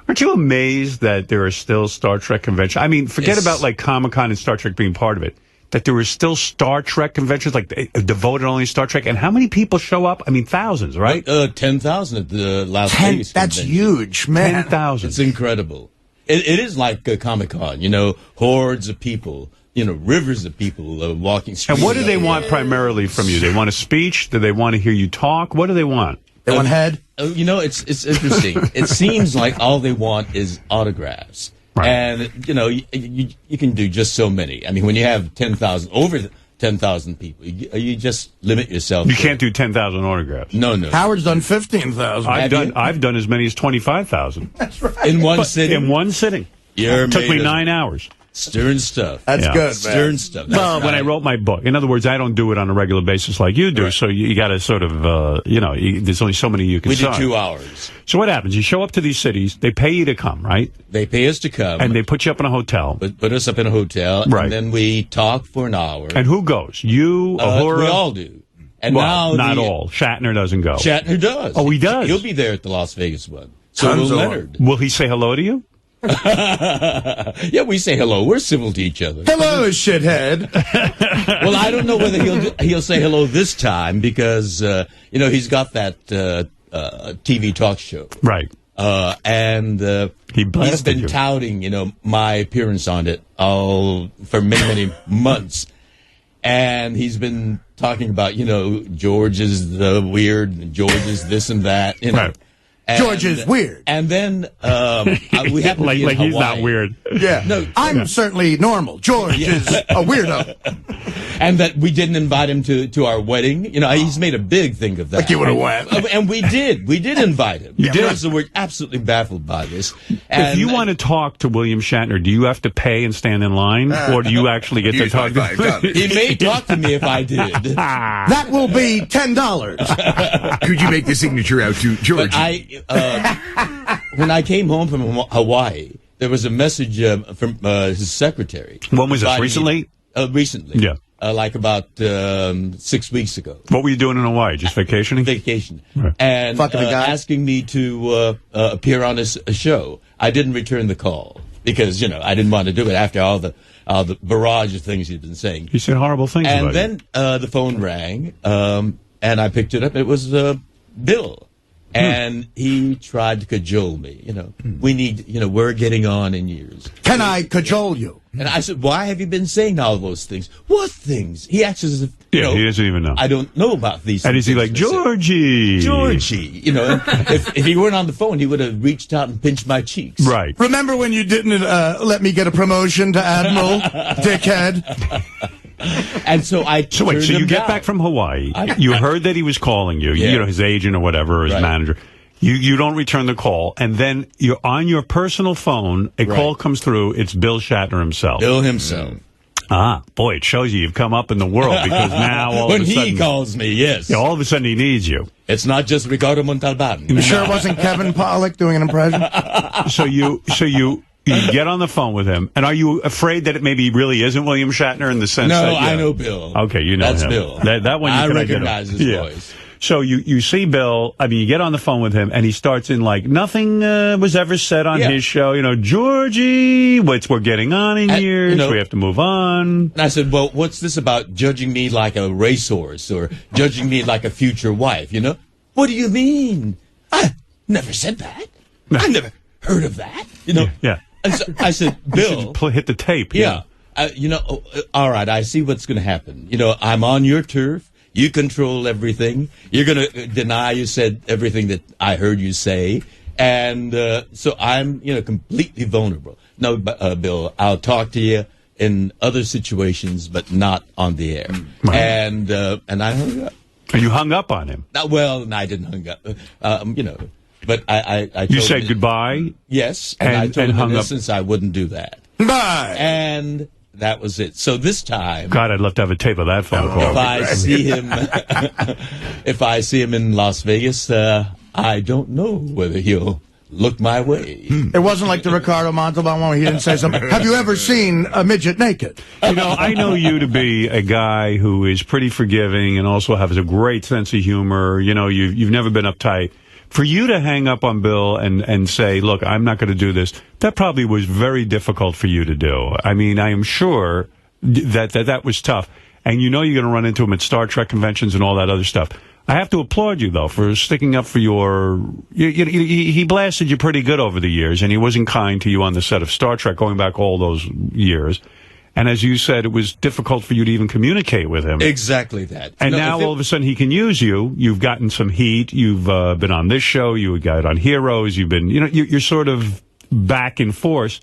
Aren't you amazed that there are still Star Trek conventions? I mean, forget about like Comic-Con and Star Trek being part of it. That there are still Star Trek conventions, like devoted only to Star Trek. And how many people show up? I mean, thousands, right? 10,000 at the Las Vegas That's convention. huge, man. 10,000. It's incredible. It is like Comic-Con, you know, hordes of people, you know, rivers of people walking streets. And what do they want primarily from you? They want a speech? Do they want to hear you talk? What do they want? They want head? You know, it's interesting. It seems like all they want is autographs. Right. And, you know, you can do just so many. I mean, when you have 10,000, over 10,000 people, you just limit yourself. You can't do 10,000 autographs. No. Howard's done 15,000. I've done as many as 25,000. That's right. In one sitting? In one sitting. It took me 9 hours. Stern stuff. That's good, man. Stern stuff. Well, when I wrote my book, in other words, I don't do it on a regular basis like you do, so you got to sort of, you know, there's only so many you can sign. We did 2 hours. So what happens? You show up to these cities, they pay you to come, right? They pay us to come. And they put you up in a hotel. Put us up in a hotel, right. And then we talk for an hour. And who goes? You, Uhura? We all do. And well, now not all. Shatner doesn't go. Shatner does. Oh, he does? He'll be there at the Las Vegas one. So will Leonard. Will he say hello to you? Yeah, we say hello. We're civil to each other. Hello, shithead. Well, I don't know whether he'll say hello this time because you know, he's got that TV talk show, right? And he's been touting, you know, my appearance on it for many months, and he's been talking about, you know, George is the weird, and George is this and that, you know. Right. George is weird. And then we happen to be in Hawaii. He's not weird. Yeah. No, I'm certainly normal. George is a weirdo. And that we didn't invite him to our wedding. You know, he's made a big thing of that. Like you would have went. And we did. We did invite him. You did. So we're absolutely baffled by this. If you want to talk to William Shatner, do you have to pay and stand in line? Or do you actually get to talk to him? He may talk to me if I did. That will be $10. Could you make the signature out to George? When I came home from Hawaii, there was a message from his secretary. When was this? Recently? Recently. Yeah. Like about 6 weeks ago. What were you doing in Hawaii? Just vacationing? Vacation. Right. And asking me to appear on a show. I didn't return the call because, you know, I didn't want to do it after all the barrage of things he'd been saying. He said horrible things about you. And then the phone rang, and I picked it up. It was Bill. And he tried to cajole me, you know. We need, you know, we're getting on in years. Can I cajole you? And I said, why have you been saying all those things? What things? He acts as if, you know, he doesn't even know. I don't know about these and things. And is he like, Georgie? You know, if he weren't on the phone, he would have reached out and pinched my cheeks. Right. Remember when you didn't let me get a promotion to Admiral, dickhead? And so So you get back from Hawaii. You heard that he was calling you. You know, his agent or whatever, or his manager. You don't return the call, and then you're on your personal phone. A call comes through. It's Bill Shatner himself. Bill himself. Ah, boy, it shows you've come up in the world because now all when of a sudden he calls me, yes, all of a sudden he needs you. It's not just Ricardo Montalban. You sure it wasn't Kevin Pollak doing an impression? So you get on the phone with him, and are you afraid that it maybe really isn't William Shatner in the sense that... No, I know Bill. Okay, you know That's him. Bill. That one you I can recognize his voice. So you see Bill, I mean, you get on the phone with him, and he starts in like, nothing was ever said on his show. You know, Georgie, we're getting on in years, you know, we have to move on. And I said, well, what's this about judging me like a racehorse or judging me like a future wife, you know? What do you mean? I never said that. I never heard of that, you know? Yeah. And so I said, Bill. Hit the tape. Yeah. You know, all right, I see what's going to happen. You know, I'm on your turf. You control everything. You're going to deny you said everything that I heard you say. And so I'm, you know, completely vulnerable. No, Bill, I'll talk to you in other situations, but not on the air. Right. And I hung up. And you hung up on him? Well, no, I didn't hang up. You know, but I told you said goodbye? Yes. And I told him in essence I wouldn't do that. Bye. And... that was it. So this time, God, I'd love to have a tape of that phone call. If I see him in Las Vegas, I don't know whether he'll look my way. It wasn't like the Ricardo Montalban one where he didn't say something. Have you ever seen a midget naked? You know, I know you to be a guy who is pretty forgiving and also has a great sense of humor. You know, you've never been uptight. For you to hang up on Bill and say, look, I'm not going to do this, that probably was very difficult for you to do. I mean, I am sure that was tough. And you know you're going to run into him at Star Trek conventions and all that other stuff. I have to applaud you, though, for sticking up for your... He blasted you pretty good over the years, and he wasn't kind to you on the set of Star Trek going back all those years. And as you said, it was difficult for you to even communicate with him. Exactly that. And now, all of a sudden, he can use you. You've gotten some heat. You've been on this show. You got on Heroes. You've been... you're sort of back in force.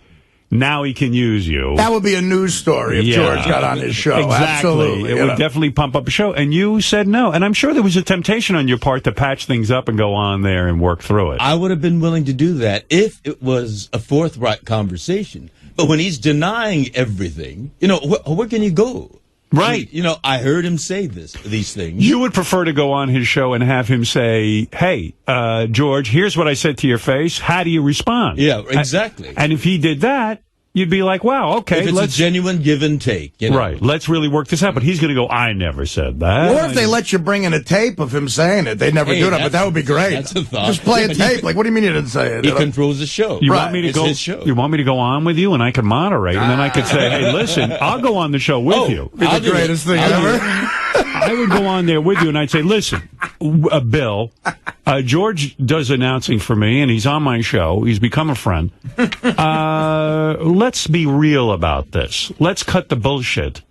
Now he can use you. That would be a news story if George got on his show. Exactly. Absolutely. It would definitely pump up a show. And you said no. And I'm sure there was a temptation on your part to patch things up and go on there and work through it. I would have been willing to do that if it was a forthright conversation. But when he's denying everything, where can you go? Right. I heard him say these things. You would prefer to go on his show and have him say, hey, George, here's what I said to your face. How do you respond? Yeah, exactly. And if he did that, you'd be like, wow, okay. If it's a genuine give and take. Right. Let's really work this out. But he's going to go, I never said that. Or if they let you bring in a tape of him saying it. They never do that, but that would be great. That's a thought. Just play a tape. Like, what do you mean you didn't say it? He controls the show. You want me to It's go? his show. You want me to go on with you, and I can moderate, and then I could say, "Hey, listen, I'll go on the show with you." It's the greatest thing ever. I would go on there with you, and I'd say, "Listen, Bill, George does announcing for me, and he's on my show. He's become a friend. Let's be real about this. Let's cut the bullshit."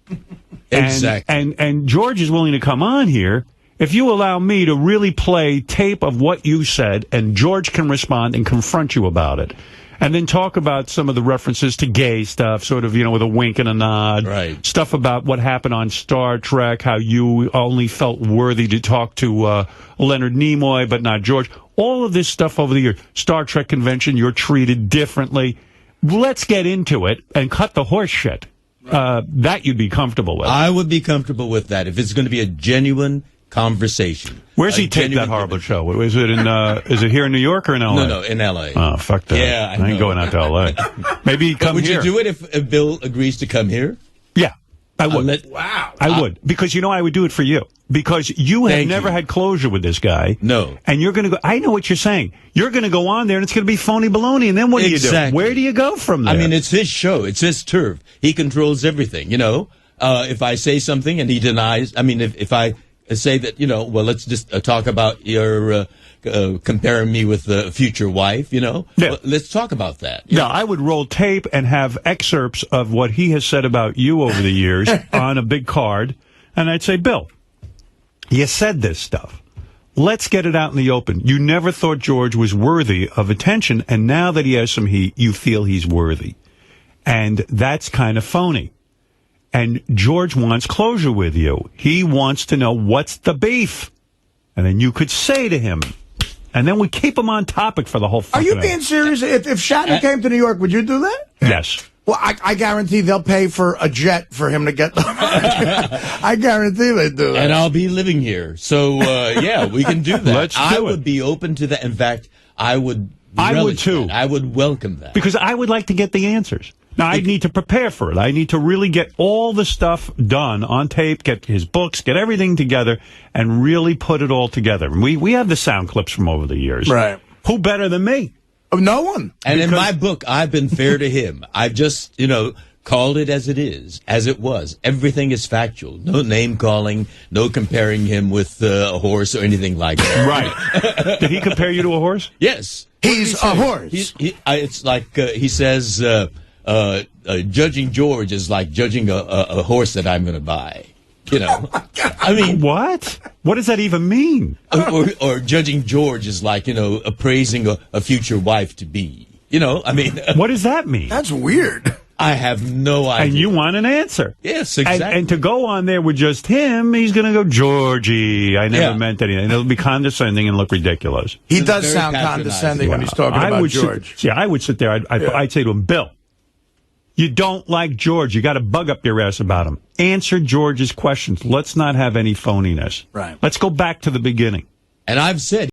Exactly. And George is willing to come on here. If you allow me to really play tape of what you said, and George can respond and confront you about it, and then talk about some of the references to gay stuff, sort of, with a wink and a nod. Right. Stuff about what happened on Star Trek, how you only felt worthy to talk to Leonard Nimoy, but not George. All of this stuff over the years. Star Trek convention, you're treated differently. Let's get into it and cut the horse shit. That you'd be comfortable with. I would be comfortable with that if it's going to be a genuine conversation. Where's he take that horrible show? Is it is it here in New York or in L.A.? No, in L.A. Oh, fuck that. Yeah, I ain't going out to L.A. Maybe he'd come would here. Would you do it if Bill agrees to come here? Yeah, I would. Wow. I would. Because I would do it for you. Because you have never had closure with this guy. No. And you're going to go, I know what you're saying. You're going to go on there and it's going to be phony baloney. And then what do you do? Where do you go from there? I mean, it's his show. It's his turf. He controls everything, If I say something and he denies, if I say that, well, let's just talk about your comparing me with the future wife, Yeah. Well, let's talk about that. Yeah, I would roll tape and have excerpts of what he has said about you over the years on a big card. And I'd say, Bill, you said this stuff. Let's get it out in the open. You never thought George was worthy of attention, and now that he has some heat, you feel he's worthy. And that's kind of phony. And George wants closure with you. He wants to know what's the beef. And then you could say to him, and then we keep him on topic for the whole fucking Are you being serious? If Shatner came to New York, would you do that? Yes. Well, I guarantee they'll pay for a jet for him to get there. I guarantee they do that. And I'll be living here. So, yeah, we can do that. Let's do I it. would be open to that. In fact, I would too. That. I would welcome that. Because I would like to get the answers. Now, I need to prepare for it. I need to really get all the stuff done on tape, get his books, get everything together, and really put it all together. We have the sound clips from over the years. Right. Who better than me? No one. And in my book, I've been fair to him. I've just, called it as it is, as it was. Everything is factual. No name calling, no comparing him with a horse or anything like that. Right. Did he compare you to a horse? Yes. He's a horse. It's like he says, judging George is like judging a horse that I'm going to buy. What? What does that even mean? Or judging George is like, appraising a future wife to be. What does that mean? That's weird. I have no idea. And you want an answer. Yes, exactly. And to go on there with just him, he's going to go, Georgie, I never meant anything. It'll be condescending and look ridiculous. He does sound condescending when he's talking about George. I would sit there. I'd say to him, Bill, you don't like George. You got a bug up your ass about him. Answer George's questions. Let's not have any phoniness. Right. Let's go back to the beginning. And I've said